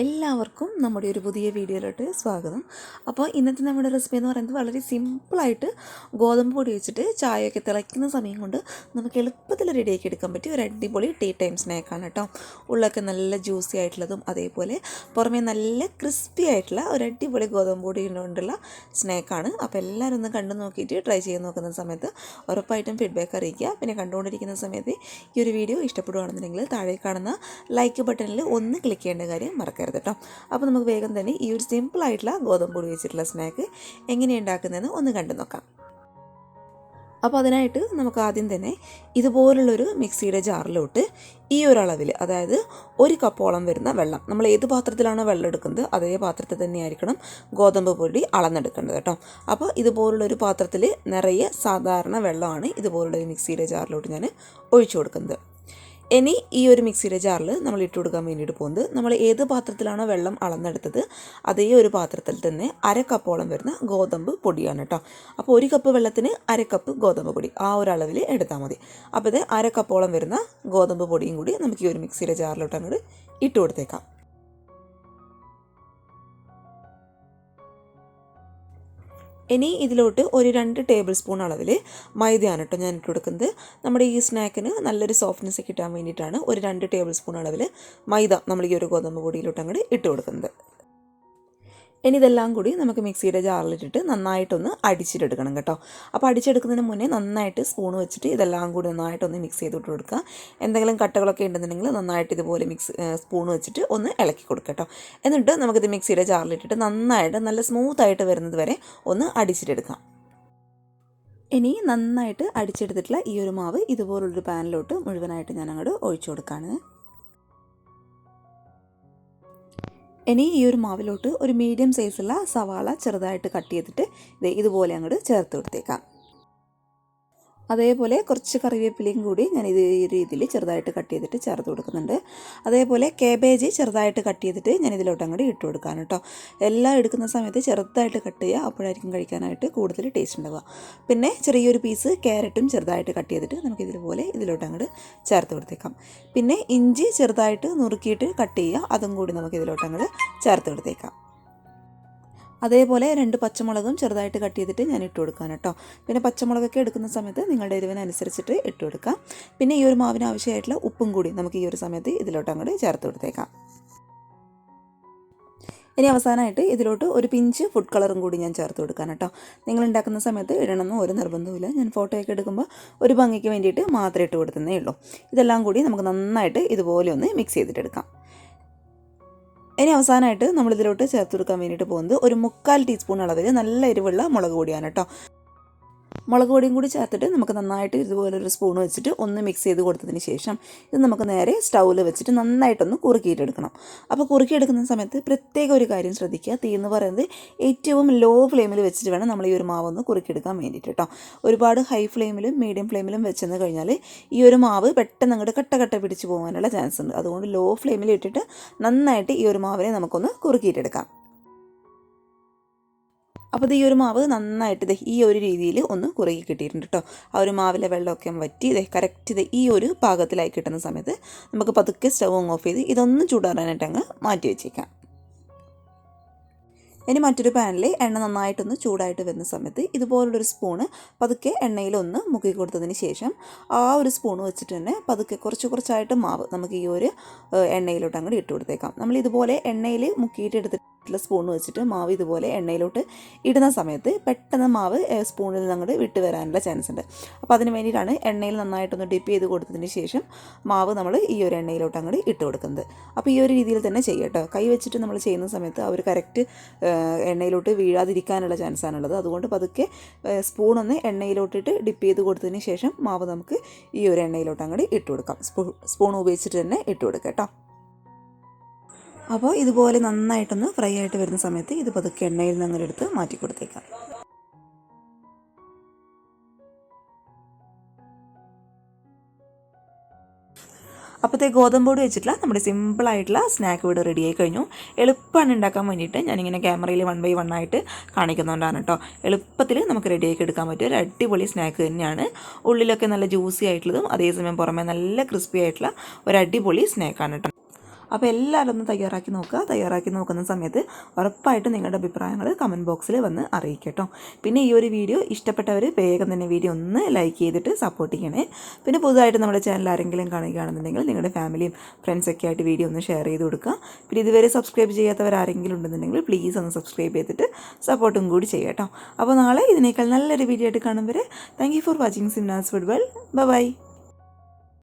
എല്ലാവർക്കും നമ്മുടെ ഒരു പുതിയ വീഡിയോയിലോട്ട് സ്വാഗതം. അപ്പോൾ ഇന്നത്തെ നമ്മുടെ റെസിപ്പി എന്ന് പറയുന്നത് വളരെ സിമ്പിളായിട്ട് ഗോതമ്പ് പൊടി വെച്ചിട്ട് ചായയൊക്കെ തിളയ്ക്കുന്ന സമയം കൊണ്ട് നമുക്ക് എളുപ്പത്തിൽ റെഡിയാക്കി എടുക്കാൻ പറ്റിയ ഒരു അടിപൊളി ടീ ടൈം സ്നാക്കാണ് കേട്ടോ. ഉള്ളൊക്കെ നല്ല ജ്യൂസി ആയിട്ടുള്ളതും അതേപോലെ പുറമേ നല്ല ക്രിസ്പി ആയിട്ടുള്ള ഒരു അടിപൊളി ഗോതമ്പ് പൊടി കൊണ്ടുള്ള സ്നാക്കാണ്. അപ്പോൾ എല്ലാവരും ഒന്ന് കണ്ടു നോക്കിയിട്ട് ട്രൈ ചെയ്ത് നോക്കുന്ന സമയത്ത് ഉറപ്പായിട്ടും ഫീഡ്ബാക്ക് അറിയിക്കുക. പിന്നെ കണ്ടുകൊണ്ടിരിക്കുന്ന സമയത്ത് ഈ ഒരു വീഡിയോ ഇഷ്ടപ്പെടുകയാണെന്നുണ്ടെങ്കിൽ താഴെ കാണുന്ന ലൈക്ക് ബട്ടണിൽ ഒന്ന് ക്ലിക്ക് ചെയ്യേണ്ട കാര്യം മറക്കരുത് കേട്ടോ. അപ്പോൾ നമുക്ക് വേഗം തന്നെ ഈ ഒരു സിമ്പിളായിട്ടുള്ള ഗോതമ്പ് പൊടി വെച്ചിട്ടുള്ള സ്നാക്ക് എങ്ങനെയാണ് ഉണ്ടാക്കുന്നതെന്ന് ഒന്ന് കണ്ടു നോക്കാം. അപ്പോൾ അതിനായിട്ട് നമുക്ക് ആദ്യം തന്നെ ഇതുപോലുള്ളൊരു മിക്സിയുടെ ജാറിലോട്ട് ഈ ഒരു അളവിൽ, അതായത് 1 കപ്പോളം വരുന്ന വെള്ളം, നമ്മൾ ഏത് പാത്രത്തിലാണോ വെള്ളം എടുക്കുന്നത് അതേ പാത്രത്തിൽ തന്നെയായിരിക്കണം ഗോതമ്പ് പൊടി അളന്നെടുക്കേണ്ടത് കേട്ടോ. അപ്പോൾ ഇതുപോലുള്ളൊരു പാത്രത്തിൽ നിറയെ സാധാരണ വെള്ളമാണ് ഇതുപോലുള്ളൊരു മിക്സിയുടെ ജാറിലോട്ട് ഞാൻ ഒഴിച്ചു കൊടുക്കുന്നത്. ഇനി ഈ ഒരു മിക്സിയുടെ ജാറിൽ നമ്മൾ ഇട്ട് കൊടുക്കാൻ വേണ്ടിയിട്ട് പോകുന്നത്, നമ്മൾ ഏത് പാത്രത്തിലാണോ വെള്ളം അളന്നെടുത്തത് അതേ ഒരു പാത്രത്തിൽ തന്നെ 1/2 കപ്പോളം വരുന്ന ഗോതമ്പ് പൊടിയാണ് കേട്ടോ. അപ്പോൾ 1 കപ്പ് വെള്ളത്തിന് 1/2 കപ്പ് ഗോതമ്പ് പൊടി, ആ ഒരു അളവിൽ എടുത്താൽ മതി. അപ്പോൾ ഇത് 1/2 കപ്പോളം വരുന്ന ഗോതമ്പ് പൊടിയും കൂടി നമുക്ക് ഈ ഒരു മിക്സിയുടെ ജാറിലോട്ട് അങ്ങോട്ട് ഇട്ട് കൊടുത്തേക്കാം. ഇനി ഇതിലോട്ട് ഒരു 2 ടേബിൾ സ്പൂൺ അളവിൽ മൈദയാണ് കേട്ടോ ഞാൻ ഇട്ട് കൊടുക്കുന്നത്. നമ്മുടെ ഈ സ്നാക്കിന് നല്ലൊരു സോഫ്റ്റ്നെസ് കിട്ടാൻ വേണ്ടിയിട്ടാണ് ഒരു 2 ടേബിൾ സ്പൂൺ അളവിൽ മൈദ നമ്മൾ ഈ ഒരു ഗോതമ്പ് പൊടിയിലോട്ട് അങ്ങോട്ട് ഇട്ട് കൊടുക്കുന്നത്. ഇനി ഇതെല്ലാം കൂടി നമുക്ക് മിക്സിയുടെ ജാറിലിട്ടിട്ട് നന്നായിട്ടൊന്ന് അടിച്ചിട്ടെടുക്കണം കേട്ടോ. അപ്പോൾ അടിച്ചെടുക്കുന്നതിന് മുന്നേ നന്നായിട്ട് സ്പൂൺ വെച്ചിട്ട് ഇതെല്ലാം കൂടി നന്നായിട്ടൊന്ന് മിക്സ് ചെയ്തിട്ട് കൊടുക്കുക. എന്തെങ്കിലും കട്ടകളൊക്കെ ഉണ്ടെന്നുണ്ടെങ്കിൽ നന്നായിട്ട് ഇതുപോലെ സ്പൂൺ വെച്ചിട്ട് ഒന്ന് ഇളക്കി കൊടുക്കുക കേട്ടോ. എന്നിട്ട് നമുക്കിത് മിക്സിയുടെ ജാറിലിട്ടിട്ട് നന്നായിട്ട് നല്ല സ്മൂത്തായിട്ട് വരുന്നത് വരെ ഒന്ന് അടിച്ചിട്ടെടുക്കാം. ഇനി നന്നായിട്ട് അടിച്ചെടുത്തിട്ടുള്ള ഈ ഒരു മാവ് ഇതുപോലുള്ളൊരു പാനിലോട്ട് മുഴുവനായിട്ട് ഞാൻ അങ്ങോട്ട് ഒഴിച്ചു കൊടുക്കുകയാണ്. ഇനി ഈ ഒരു മാവിലോട്ട് ഒരു മീഡിയം സൈസുള്ള സവാള ചെറുതായിട്ട് കട്ട് ചെയ്തിട്ട് ഇതുപോലെ അങ്ങോട്ട് ചേർത്ത് കൊടുത്തേക്കാം. അതേപോലെ കുറച്ച് കറിവേപ്പിലയും കൂടി ഞാൻ ഈ രീതിയിൽ ചെറുതായിട്ട് കട്ട് ചെയ്തിട്ട് ചേർത്ത് കൊടുക്കുന്നുണ്ട്. അതേപോലെ കാബേജ് ചെറുതായിട്ട് കട്ട് ചെയ്തിട്ട് ഞാൻ ഇതിലോട്ട് അങ്ങോട്ട് ഇട്ട് കൊടുക്കാണ് കേട്ടോ. എല്ലാം എടുക്കുന്ന സമയത്ത് ചെറുതായിട്ട് കട്ട് ചെയ്യുക, അപ്പോഴായിരിക്കും കഴിക്കാനായിട്ട് കൂടുതൽ ടേസ്റ്റ് ഉണ്ടാവുക. പിന്നെ ചെറിയൊരു പീസ് ക്യാരറ്റും ചെറുതായിട്ട് കട്ട് ചെയ്തിട്ട് നമുക്ക് ഇതിലോട്ട് അങ്ങോട്ട് ചേർത്ത് കൊടുത്തേക്കാം. പിന്നെ ഇഞ്ചി ചെറുതായിട്ട് നുറുക്കിയിട്ട് കട്ട് ചെയ്യുക, അതും കൂടി നമുക്ക് ഇതിലോട്ട് അങ്ങോട്ട് ചേർത്ത് കൊടുത്തേക്കാം. അതേപോലെ 2 പച്ചമുളകും ചെറുതായിട്ട് കട്ട് ചെയ്തിട്ട് ഞാൻ ഇട്ട് കൊടുക്കാൻ കേട്ടോ. പിന്നെ പച്ചമുളകൊക്കെ എടുക്കുന്ന സമയത്ത് നിങ്ങളുടെ എരിവിനനുസരിച്ചിട്ട് ഇട്ട് കൊടുക്കാം. പിന്നെ ഈ ഒരു മാവിന് ആവശ്യമായിട്ടുള്ള ഉപ്പും കൂടി നമുക്ക് ഈ ഒരു സമയത്ത് ഇതിലോട്ട് അങ്ങോട്ട് ചേർത്ത് കൊടുത്തേക്കാം. ഇനി അവസാനമായിട്ട് ഇതിലോട്ട് ഒരു പിഞ്ച് ഫുഡ് കളറും കൂടി ഞാൻ ചേർത്ത് കൊടുക്കാൻ കേട്ടോ. നിങ്ങൾ ഉണ്ടാക്കുന്ന സമയത്ത് ഇടണമെന്ന് ഒരു നിർബന്ധമില്ല. ഞാൻ ഫോട്ടോയൊക്കെ എടുക്കുമ്പോൾ ഒരു ഭംഗിക്ക് വേണ്ടിയിട്ട് മാത്രമേ ഇട്ട് കൊടുത്തതേ ഉള്ളൂ. ഇതെല്ലാം കൂടി നമുക്ക് നന്നായിട്ട് ഇതുപോലെ ഒന്ന് മിക്സ് ചെയ്തിട്ടെടുക്കാം. ഇനി അവസാനമായിട്ട് നമ്മളിതിലോട്ട് ചേർത്ത് കൊടുക്കാൻ വേണ്ടിയിട്ട് പോകുന്നത് ഒരു 3/4 ടീസ്പൂൺ അളവിൽ നല്ല എരിവുള്ള മുളക് പൊടിയാണ് കേട്ടോ. മുളക് പൊടിയും കൂടി ചേർത്തിട്ട് നമുക്ക് നന്നായിട്ട് ഇതുപോലൊരു സ്പൂൺ വെച്ചിട്ട് ഒന്ന് മിക്സ് ചെയ്ത് കൊടുത്തതിന് ശേഷം ഇത് നമുക്ക് നേരെ സ്റ്റൗവിൽ വെച്ചിട്ട് നന്നായിട്ടൊന്ന് കുറുക്കിയിട്ടെടുക്കണം. അപ്പോൾ കുറുക്കിയെടുക്കുന്ന സമയത്ത് പ്രത്യേക ഒരു കാര്യം ശ്രദ്ധിക്കുക. തീ എന്ന് പറയുന്നത് ഏറ്റവും ലോ ഫ്ലെയിമിൽ വെച്ചിട്ട് വേണം നമ്മൾ ഈ ഒരു മാവൊന്ന് കുറുക്കിയെടുക്കാൻ വേണ്ടിയിട്ട് കേട്ടോ. ഒരുപാട് ഹൈ ഫ്ലെയിമിലും മീഡിയം ഫ്ലെയിമിലും വെച്ചെന്ന് കഴിഞ്ഞാൽ ഈ ഒരു മാവ് പെട്ടെന്ന് അങ്ങോട്ട് കട്ട പിടിച്ച് പോകാനുള്ള ചാൻസ് ഉണ്ട്. അതുകൊണ്ട് ലോ ഫ്ലെയിമിൽ ഇട്ടിട്ട് നന്നായിട്ട് ഈ ഒരു മാവിനെ നമുക്കൊന്ന് കുറുക്കിയിട്ടെടുക്കാം. അപ്പോൾ ഈ ഒരു മാവ് നന്നായിട്ട് ഈ ഒരു രീതിയിൽ ഒന്ന് കുറുകി കിട്ടിയിട്ടുണ്ട് കേട്ടോ. ആ ഒരു മാവിലെ വെള്ളമൊക്കെ വറ്റി കറക്റ്റ് ഈ ഒരു പാകത്തിലായി കിട്ടുന്ന സമയത്ത് നമുക്ക് പതുക്കെ സ്റ്റവ് ഓഫ് ചെയ്ത് ഇതൊന്ന് ചൂടാറാനായിട്ട് അങ്ങ് മാറ്റി വെച്ചേക്കാം. ഇനി മറ്റൊരു പാനിൽ എണ്ണ നന്നായിട്ടൊന്ന് ചൂടായിട്ട് വരുന്ന സമയത്ത് ഇതുപോലുള്ളൊരു സ്പൂണ് പതുക്കെ എണ്ണയിലൊന്ന് മുക്കി കൊടുത്തതിന് ശേഷം ആ ഒരു സ്പൂൺ വെച്ചിട്ട് തന്നെ പതുക്കെ കുറച്ചായിട്ട് മാവ് നമുക്ക് ഈ ഒരു എണ്ണയിലോട്ട് അങ്ങോട്ട് ഇട്ട് കൊടുത്തേക്കാം. നമ്മൾ ഇതുപോലെ എണ്ണയിൽ മുക്കിയിട്ട് എടുത്തിട്ടുള്ള സ്പൂൺ വെച്ചിട്ട് മാവ് ഇതുപോലെ എണ്ണയിലോട്ട് ഇടുന്ന സമയത്ത് പെട്ടെന്ന് മാവ് സ്പൂണിൽ നിന്ന് അങ്ങോട്ട് വിട്ട് വരാനുള്ള ചാൻസ് ഉണ്ട്. അപ്പോൾ അതിന് വേണ്ടിയിട്ടാണ് എണ്ണയിൽ നന്നായിട്ടൊന്ന് ഡിപ്പ് ചെയ്ത് കൊടുത്തതിന് ശേഷം മാവ് നമ്മൾ ഈ ഒരു എണ്ണയിലോട്ട് അങ്ങോട്ട് ഇട്ട് കൊടുക്കുന്നത്. അപ്പോൾ ഈ ഒരു രീതിയിൽ തന്നെ ചെയ്യുക കേട്ടോ. കൈ വെച്ചിട്ട് നമ്മൾ ചെയ്യുന്ന സമയത്ത് ആ ഒരു കറക്റ്റ് എണ്ണയിലോട്ട് വീഴാതിരിക്കാനുള്ള ചാൻസാണുള്ളത്. അതുകൊണ്ട് പതുക്കെ സ്പൂണൊന്ന് എണ്ണയിലോട്ടിട്ട് ഡിപ്പ് ചെയ്ത് കൊടുത്തതിന് ശേഷം മാവ് നമുക്ക് ഈ ഒരു എണ്ണയിലോട്ട് അങ്ങോട്ട് ഇട്ട് കൊടുക്കാം. സ്പൂൺ ഉപയോഗിച്ചിട്ട് തന്നെ ഇട്ട് കൊടുക്കാം കേട്ടോ. അപ്പോൾ ഇതുപോലെ നന്നായിട്ടൊന്ന് ഫ്രൈ ആയിട്ട് വരുന്ന സമയത്ത് ഇത് പതുക്കെ എണ്ണയിൽ നിന്ന് അങ്ങനെ എടുത്ത് മാറ്റി കൊടുത്തേക്കാം. അപ്പോഴത്തെ ഗോതമ്പ് പൊടി വെച്ചിട്ടുള്ള നമ്മുടെ സിമ്പിളായിട്ടുള്ള സ്നാക്ക് ഇവിടെ റെഡി ആയി കഴിഞ്ഞു. എളുപ്പമാണ് ഉണ്ടാക്കാൻ വേണ്ടിയിട്ട് ഞാനിങ്ങനെ ക്യാമറയിൽ 1 by 1 ആയിട്ട് കാണിക്കുന്നതുകൊണ്ടാണ് കേട്ടോ. എളുപ്പത്തിൽ നമുക്ക് റെഡിയാക്കി എടുക്കാൻ പറ്റിയ ഒരു അടിപൊളി സ്നാക്ക് തന്നെയാണ്. ഉള്ളിലൊക്കെ നല്ല ജ്യൂസി ആയിട്ടുള്ളതും അതേസമയം പുറമെ നല്ല ക്രിസ്പി ആയിട്ടുള്ള ഒരു അടിപൊളി സ്നാക്കാണ് കേട്ടോ. അപ്പോൾ എല്ലാവരും ഒന്ന് തയ്യാറാക്കി നോക്കുക. തയ്യാറാക്കി നോക്കുന്ന സമയത്ത് ഉറപ്പായിട്ടും നിങ്ങളുടെ അഭിപ്രായങ്ങൾ കമൻറ്റ് ബോക്സിൽ വന്ന് അറിയിക്കട്ടോ. പിന്നെ ഈ ഒരു വീഡിയോ ഇഷ്ടപ്പെട്ടവർ വേഗം തന്നെ വീഡിയോ ഒന്ന് ലൈക്ക് ചെയ്തിട്ട് സപ്പോർട്ട് ചെയ്യണേ. പിന്നെ പുതുതായിട്ട് നമ്മുടെ ചാനൽ ആരെങ്കിലും കാണുകയാണെന്നുണ്ടെങ്കിൽ നിങ്ങളുടെ ഫാമിലിയും ഫ്രണ്ട്സൊക്കെ ആയിട്ട് വീഡിയോ ഒന്ന് ഷെയർ ചെയ്ത് കൊടുക്കുക. പിന്നെ ഇതുവരെ സബ്സ്ക്രൈബ് ചെയ്യാത്തവർ ആരെങ്കിലും ഉണ്ടെന്നുണ്ടെങ്കിൽ പ്ലീസ് ഒന്ന് സബ്സ്ക്രൈബ് ചെയ്തിട്ട് സപ്പോർട്ടും കൂടി ചെയ്യട്ടോ. അപ്പോൾ നാളെ ഇതിനേക്കാൾ നല്ലൊരു വീഡിയോ ആയിട്ട് കാണും വരെ താങ്ക് യു ഫോർ വാച്ചിങ് സിംനാസ് ഫുഡ് വേൾഡ്. ബൈ.